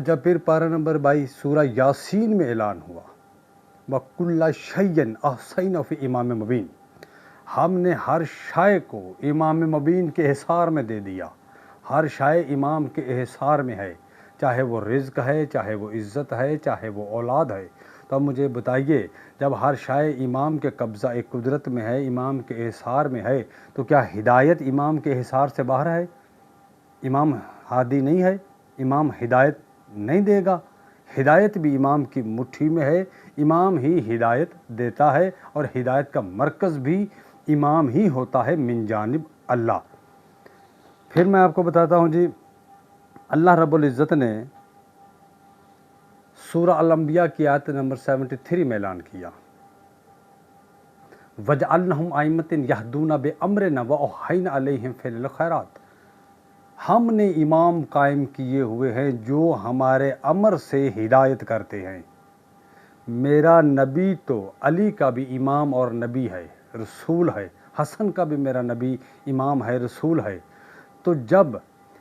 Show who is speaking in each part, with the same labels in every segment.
Speaker 1: جب پھر پارہ نمبر 22 سورہ یاسین میں اعلان ہوا وَكُلَّ شَيْءٍ أَحْصَيْنَاهُ فِي امام مبین، ہم نے ہر شے کو امام مبین کے احصار میں دے دیا. ہر شے امام کے احصار میں ہے، چاہے وہ رزق ہے، چاہے وہ عزت ہے، چاہے وہ اولاد ہے. تو اب مجھے بتائیے، جب ہر شے امام کے قبضہ ایک قدرت میں ہے، امام کے احصار میں ہے، تو کیا ہدایت امام کے احصار سے باہر ہے؟ امام ہادی نہیں ہے، امام ہدایت نہیں دے گا. ہدایت بھی امام کی مٹھی میں ہے، امام ہی ہدایت دیتا ہے، اور ہدایت کا مرکز بھی امام ہی ہوتا ہے من جانب اللہ. پھر میں آپ کو بتاتا ہوں جی، اللہ رب العزت نے سورہ الانبیاء کی آیت نمبر 73 میں اعلان کیا وَجَعَلْنَهُمْ أَئِمَّةً يَهْدُونَ بِأَمْرِنَا وَأَوْحَيْنَا إِلَيْهِمْ فِعْلَ الْخَيْرَاتِ. ہم نے امام قائم کیے ہوئے ہیں جو ہمارے امر سے ہدایت کرتے ہیں. میرا نبی تو علی کا بھی امام اور نبی ہے، رسول ہے. حسن کا بھی میرا نبی امام ہے، رسول ہے. تو جب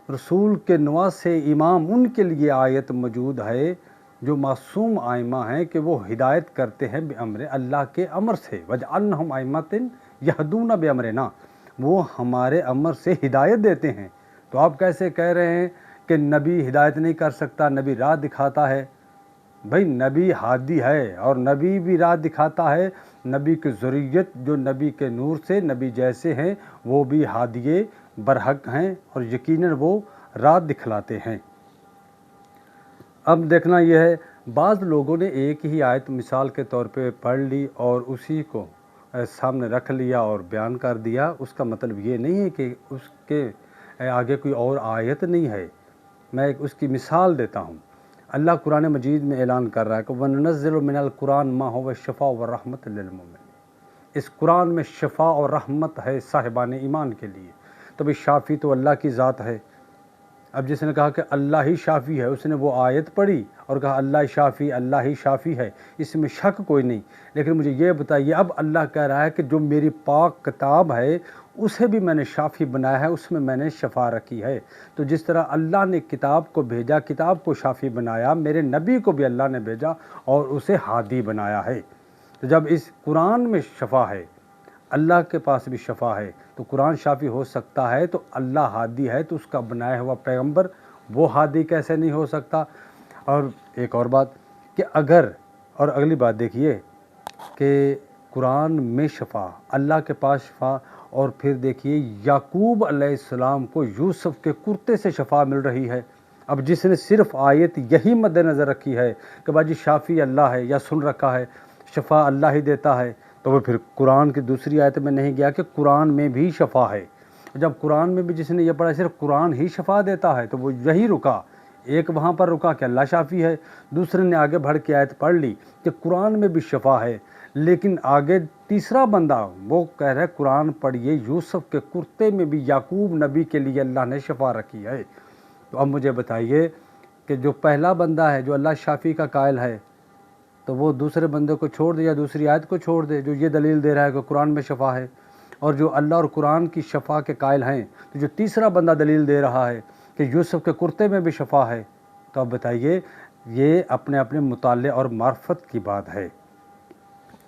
Speaker 1: رسول کے نواسے امام، ان کے لیے آیت موجود ہے جو معصوم ائمہ ہیں کہ وہ ہدایت کرتے ہیں بامر اللہ کے امر سے. وَجَعَلْنَهُمْ أَئِمَّةً يَهْدُونَ بِأَمْرِنَا، وہ ہمارے امر سے ہدایت دیتے ہیں. تو آپ کیسے کہہ رہے ہیں کہ نبی ہدایت نہیں کر سکتا، نبی راہ دکھاتا ہے؟ بھئی نبی ہادی ہے، اور نبی بھی راہ دکھاتا ہے. نبی کی ذریت جو نبی کے نور سے نبی جیسے ہیں وہ بھی ہادی برحق ہیں، اور یقیناً وہ راہ دکھلاتے ہیں. اب دیکھنا یہ ہے، بعض لوگوں نے ایک ہی آیت مثال کے طور پہ پڑھ لی اور اسی کو سامنے رکھ لیا اور بیان کر دیا. اس کا مطلب یہ نہیں ہے کہ اس کے آگے کوئی اور آیت نہیں ہے. میں ایک اس کی مثال دیتا ہوں. اللہ قرآن مجید میں اعلان کر رہا ہے کہ وَنُنَزِّلُ مِنَ الْقُرْآنِ مَا هُوَ شِفَاءٌ وَرَحْمَةٌ لِّلْمُؤْمِنِينَ. اس قرآن میں شفا اور رحمت ہے صاحبان ایمان کے لیے. تو بھی شافی تو اللہ کی ذات ہے. اب جس نے کہا کہ اللہ ہی شافی ہے، اس نے وہ آیت پڑھی اور کہا اللہ ہی شافی ہے، اس میں شک کوئی نہیں. لیکن مجھے یہ بتائیے، اب اللہ کہہ رہا ہے کہ جو میری پاک کتاب ہے اسے بھی میں نے شافی بنایا ہے، اس میں میں نے شفا رکھی ہے. تو جس طرح اللہ نے کتاب کو بھیجا، کتاب کو شافی بنایا، میرے نبی کو بھی اللہ نے بھیجا اور اسے ہادی بنایا ہے. تو جب اس قرآن میں شفا ہے، اللہ کے پاس بھی شفا ہے، تو قرآن شافی ہو سکتا ہے. تو اللہ ہادی ہے تو اس کا بنایا ہوا پیغمبر وہ ہادی کیسے نہیں ہو سکتا؟ اور ایک اور بات کہ اور اگلی بات دیکھیے کہ قرآن میں شفا، اللہ کے پاس شفا، اور پھر دیکھیے یعقوب علیہ السلام کو یوسف کے کرتے سے شفا مل رہی ہے. اب جس نے صرف آیت یہی مد نظر رکھی ہے کہ باجی شافی اللہ ہے، یا سن رکھا ہے شفا اللہ ہی دیتا ہے، تو وہ پھر قرآن کی دوسری آیت میں نہیں گیا کہ قرآن میں بھی شفا ہے. جب قرآن میں بھی جس نے یہ پڑھا صرف قرآن ہی شفا دیتا ہے، تو وہ یہی رکا، ایک وہاں پر رکا کہ اللہ شافی ہے. دوسرے نے آگے بڑھ کے آیت پڑھ لی کہ قرآن میں بھی شفا ہے، لیکن آگے تیسرا بندہ وہ کہہ رہا ہے قرآن پڑھیے یوسف کے کرتے میں بھی یعقوب نبی کے لیے اللہ نے شفا رکھی ہے. تو اب مجھے بتائیے کہ جو پہلا بندہ ہے جو اللہ شافی کا قائل ہے، تو وہ دوسرے بندے کو چھوڑ دے یا دوسری آیت کو چھوڑ دے جو یہ دلیل دے رہا ہے کہ قرآن میں شفا ہے. اور جو اللہ اور قرآن کی شفا کے قائل ہیں، تو جو تیسرا بندہ دلیل دے رہا ہے کہ یوسف کے کرتے میں بھی شفا ہے، تو اب بتائیے یہ اپنے اپنے مطالعے اور معرفت کی بات ہے.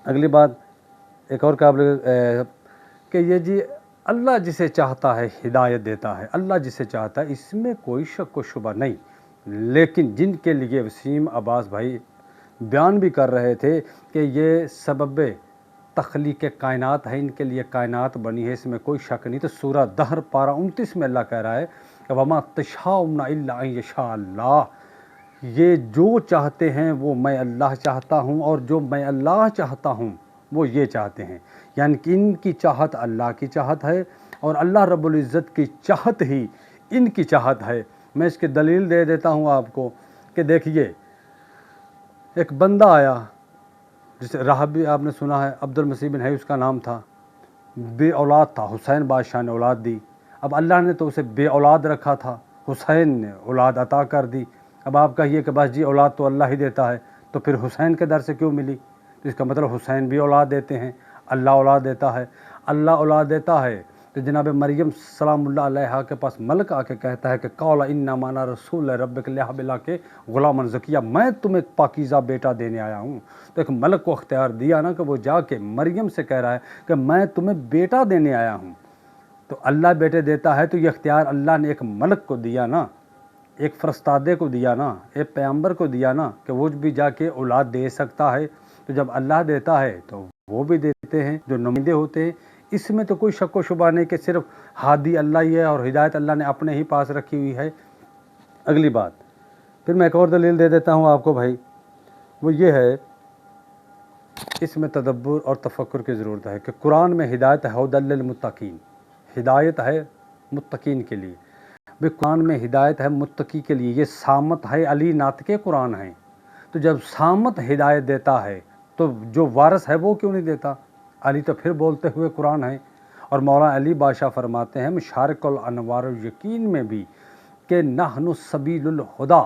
Speaker 1: اگلی بات ایک اور قابل کہ یہ جی اللہ جسے چاہتا ہے ہدایت دیتا ہے، اللہ جسے چاہتا ہے، اس میں کوئی شک و شبہ نہیں. لیکن جن کے لیے وسیم عباس بھائی بیان بھی کر رہے تھے کہ یہ سبب تخلیق کائنات ہے، ان کے لیے کائنات بنی ہے، اس میں کوئی شک نہیں. تو سورہ دہر پارہ 29 میں اللہ کہہ رہا ہے کہ وَمَا تَشَاءُونَ إِلَّا أَن يَشَاءَ اللَّهُ. یہ جو چاہتے ہیں وہ میں اللہ چاہتا ہوں، اور جو میں اللہ چاہتا ہوں وہ یہ چاہتے ہیں. یعنی کہ ان کی چاہت اللہ کی چاہت ہے، اور اللہ رب العزت کی چاہت ہی ان کی چاہت ہے. میں اس کی دلیل دے دیتا ہوں آپ کو کہ دیکھیے ایک بندہ آیا جسے راہبی آپ نے سنا ہے، عبد المسیح بن حی اس کا نام تھا، بے اولاد تھا. حسین بادشاہ نے اولاد دی. اب اللہ نے تو اسے بے اولاد رکھا تھا، حسین نے اولاد عطا کر دی. اب آپ کہیے کہ بس جی اولاد تو اللہ ہی دیتا ہے، تو پھر حسین کے در سے کیوں ملی؟ تو اس کا مطلب حسین بھی اولاد دیتے ہیں، اللہ اولاد دیتا ہے. اللہ اولاد دیتا ہے تو جناب مریم سلام اللہ علیہا کے پاس ملک آ کے کہتا ہے کہ قال انما انا رسول ربک لیہب کے غلام زکیہ، میں تمہیں ایک پاکیزہ بیٹا دینے آیا ہوں۔ تو ایک ملک کو اختیار دیا نا کہ وہ جا کے مریم سے کہہ رہا ہے کہ میں تمہیں بیٹا دینے آیا ہوں۔ تو اللہ بیٹے دیتا ہے تو یہ اختیار اللہ نے ایک ملک کو دیا نا، ایک فرستادے کو دیا نا، ایک پیغمبر کو دیا نا کہ وہ بھی جا کے اولاد دے سکتا ہے۔ تو جب اللہ دیتا ہے تو وہ بھی دیتے ہیں جو نمائندے ہوتے ہیں۔ اس میں تو کوئی شک و شبہ نہیں کہ صرف ہادی اللہ ہی ہے اور ہدایت اللہ نے اپنے ہی پاس رکھی ہوئی ہے۔ اگلی بات پھر میں ایک اور دلیل دے دیتا ہوں آپ کو بھائی، وہ یہ ہے، اس میں تدبر اور تفکر کی ضرورت ہے کہ قرآن میں ہدایت ہے ہدی للمتقین، ہدایت ہے متقین کے لیے۔ بھائی قرآن میں ہدایت ہے متقی کے لیے، یہ سامت ہے علی ناطق قرآن ہے۔ تو جب سامت ہدایت دیتا ہے تو جو وارث ہے وہ کیوں نہیں دیتا؟ علی تو پھر بولتے ہوئے قرآن ہے۔ اور مولانا علی بادشاہ فرماتے ہیں مشارق الانوار الیقین میں بھی کہ نحن سبیل الہدا،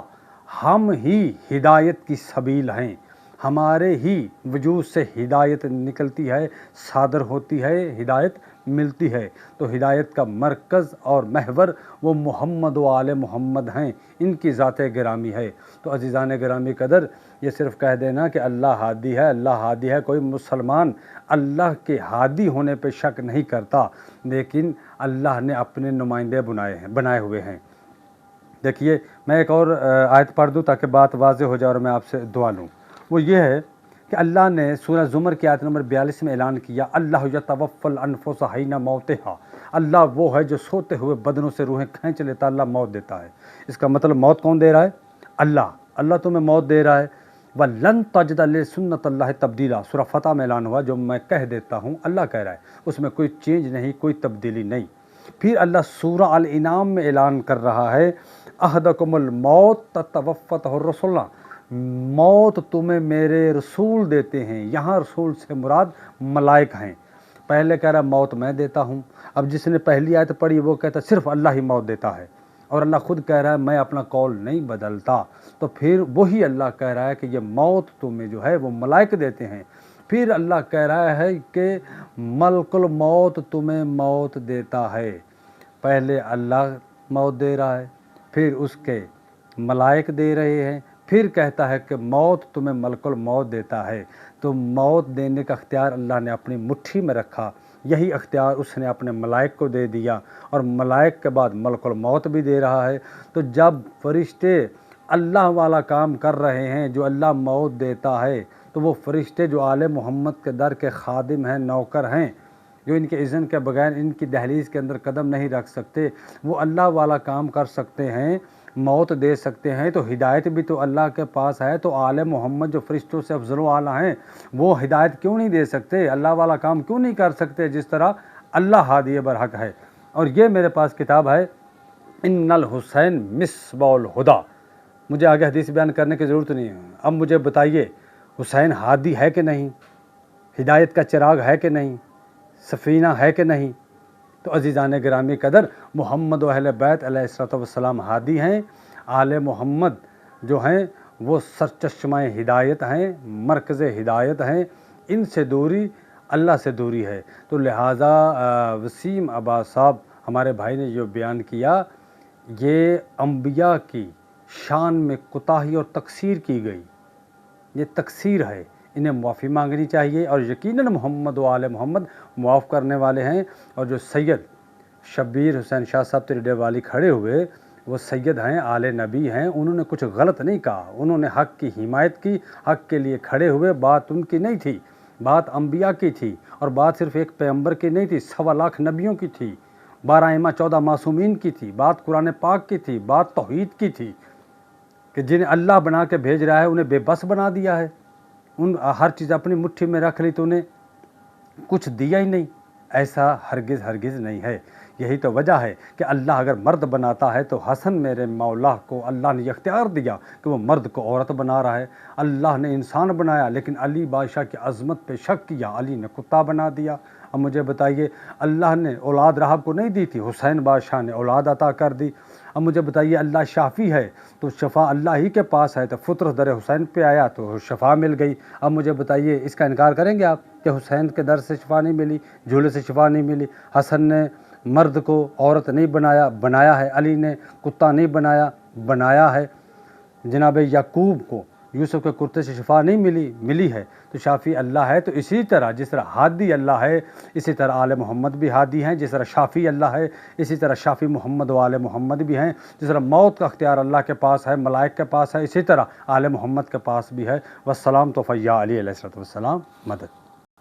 Speaker 1: ہم ہی ہدایت کی سبیل ہیں، ہمارے ہی وجود سے ہدایت نکلتی ہے، صادر ہوتی ہے، ہدایت ملتی ہے۔ تو ہدایت کا مرکز اور محور وہ محمد و آل محمد ہیں، ان کی ذات گرامی ہے۔ تو عزیزان گرامی قدر، یہ صرف کہہ دینا کہ اللہ ہادی ہے، اللہ ہادی ہے، کوئی مسلمان اللہ کے ہادی ہونے پہ شک نہیں کرتا، لیکن اللہ نے اپنے نمائندے بنائے ہوئے ہیں۔ دیکھیے میں ایک اور آیت پڑھ دوں تاکہ بات واضح ہو جائے اور میں آپ سے دعا لوں۔ وہ یہ ہے کہ اللہ نے سورہ زمر کی آیت نمبر 42 میں اعلان کیا اللہ یتوفی الانفس حین موتہا، اللہ وہ ہے جو سوتے ہوئے بدنوں سے روحیں کھینچ لیتا، اللہ موت دیتا ہے۔ اس کا مطلب موت کون دے رہا ہے؟ اللہ تمہیں موت دے رہا ہے۔ وَلَن تَجِدَ لِسُنَّتِ اللَّهِ تَبْدِيلًا، سورہ فتح میں اعلان ہوا، جو میں کہہ دیتا ہوں اللہ کہہ رہا ہے، اس میں کوئی چینج نہیں، کوئی تبدیلی نہیں۔ پھر اللہ سورہ الانعام میں اعلان کر رہا ہے احدکم الموت تتوفتہ الرسول، موت تمہیں میرے رسول دیتے ہیں۔ یہاں رسول سے مراد ملائک ہیں۔ پہلے کہہ رہا موت میں دیتا ہوں، اب جس نے پہلی آیت پڑھی وہ کہتا صرف اللہ ہی موت دیتا ہے، اور اللہ خود کہہ رہا ہے میں اپنا قول نہیں بدلتا۔ تو پھر وہی اللہ کہہ رہا ہے کہ یہ موت تمہیں جو ہے وہ ملائک دیتے ہیں۔ پھر اللہ کہہ رہا ہے کہ ملک الموت تمہیں موت دیتا ہے۔ پہلے اللہ موت دے رہا ہے، پھر اس کے ملائک دے رہے ہیں، پھر کہتا ہے کہ موت تمہیں ملک الموت دیتا ہے۔ تو موت دینے کا اختیار اللہ نے اپنی مٹھی میں رکھا، یہی اختیار اس نے اپنے ملائک کو دے دیا، اور ملائک کے بعد ملک الموت بھی دے رہا ہے۔ تو جب فرشتے اللہ والا کام کر رہے ہیں جو اللہ موت دیتا ہے، تو وہ فرشتے جو آل محمد کے در کے خادم ہیں، نوکر ہیں، جو ان کے اذن کے بغیر ان کی دہلیز کے اندر قدم نہیں رکھ سکتے، وہ اللہ والا کام کر سکتے ہیں، موت دے سکتے ہیں۔ تو ہدایت بھی تو اللہ کے پاس ہے، تو آل محمد جو فرشتوں سے افضل و اعلیٰ ہیں وہ ہدایت کیوں نہیں دے سکتے، اللہ والا کام کیوں نہیں کر سکتے جس طرح اللہ ہادی برحق ہے۔ اور یہ میرے پاس کتاب ہے ان الحسین مصباح الہدیٰ، مجھے آگے حدیث بیان کرنے کی ضرورت نہیں ہے۔ اب مجھے بتائیے حسین ہادی ہے کہ نہیں، ہدایت کا چراغ ہے کہ نہیں، سفینہ ہے کہ نہیں؟ تو عزیزان گرامی قدر، محمد و اہل بیت علیہ الصلوۃ والسلام ہادی ہیں، آل محمد جو ہیں وہ سرچشمہ ہدایت ہیں، مرکز ہدایت ہیں، ان سے دوری اللہ سے دوری ہے۔ تو لہٰذا وسیم عباس صاحب ہمارے بھائی نے جو بیان کیا، یہ انبیاء کی شان میں کوتاہی اور تقصیر کی گئی، یہ تقصیر ہے، انہیں معافی مانگنی چاہیے، اور یقیناً محمد و آل محمد معاف کرنے والے ہیں۔ اور جو سید شبیر حسین شاہ صاحب تریڈے والی کھڑے ہوئے، وہ سید ہیں، آل نبی ہیں، انہوں نے کچھ غلط نہیں کہا، انہوں نے حق کی حمایت کی، حق کے لیے کھڑے ہوئے، بات ان کی نہیں تھی، بات انبیاء کی تھی، اور بات صرف ایک پیغمبر کی نہیں تھی، 1.25 لاکھ نبیوں کی تھی، 12 ائمہ 14 معصومین کی تھی، بات قرآن پاک کی تھی، بات توحید کی تھی، کہ جنہیں اللہ بنا کے بھیج رہا ہے انہیں بے بس بنا دیا ہے، ان ہر چیز اپنی مٹھی میں رکھ لی تو انہیں کچھ دیا ہی نہیں۔ ایسا ہرگز نہیں ہے۔ یہی تو وجہ ہے کہ اللہ اگر مرد بناتا ہے تو حسن میرے مولا کو اللہ نے اختیار دیا کہ وہ مرد کو عورت بنا رہا ہے۔ اللہ نے انسان بنایا لیکن علی بادشاہ کی عظمت پہ شک کیا، علی نے کتا بنا دیا۔ اب مجھے بتائیے اللہ نے اولاد رحب کو نہیں دی تھی، حسین بادشاہ نے اولاد عطا کر دی۔ اب مجھے بتائیے اللہ شافی ہے تو شفا اللہ ہی کے پاس ہے، تو فطرت در حسین پہ آیا تو شفا مل گئی۔ اب مجھے بتائیے اس کا انکار کریں گے آپ کہ حسین کے در سے شفا نہیں ملی، جھولے سے شفا نہیں ملی؟ حسن نے مرد کو عورت نہیں بنایا ہے، علی نے کتا نہیں بنایا ہے، جناب یعقوب کو یوسف کے کرتے سے شفا نہیں ملی ہے، تو شافی اللہ ہے۔ تو اسی طرح جس طرح ہادی اللہ ہے، اسی طرح آل محمد بھی ہادی ہیں، جس طرح شافی اللہ ہے اسی طرح شافی محمد و آل محمد بھی ہیں، جس طرح موت کا اختیار اللہ کے پاس ہے، ملائک کے پاس ہے، اسی طرح آل محمد کے پاس بھی ہے۔ والسلام تو فیا علی علیہ السلام مدد۔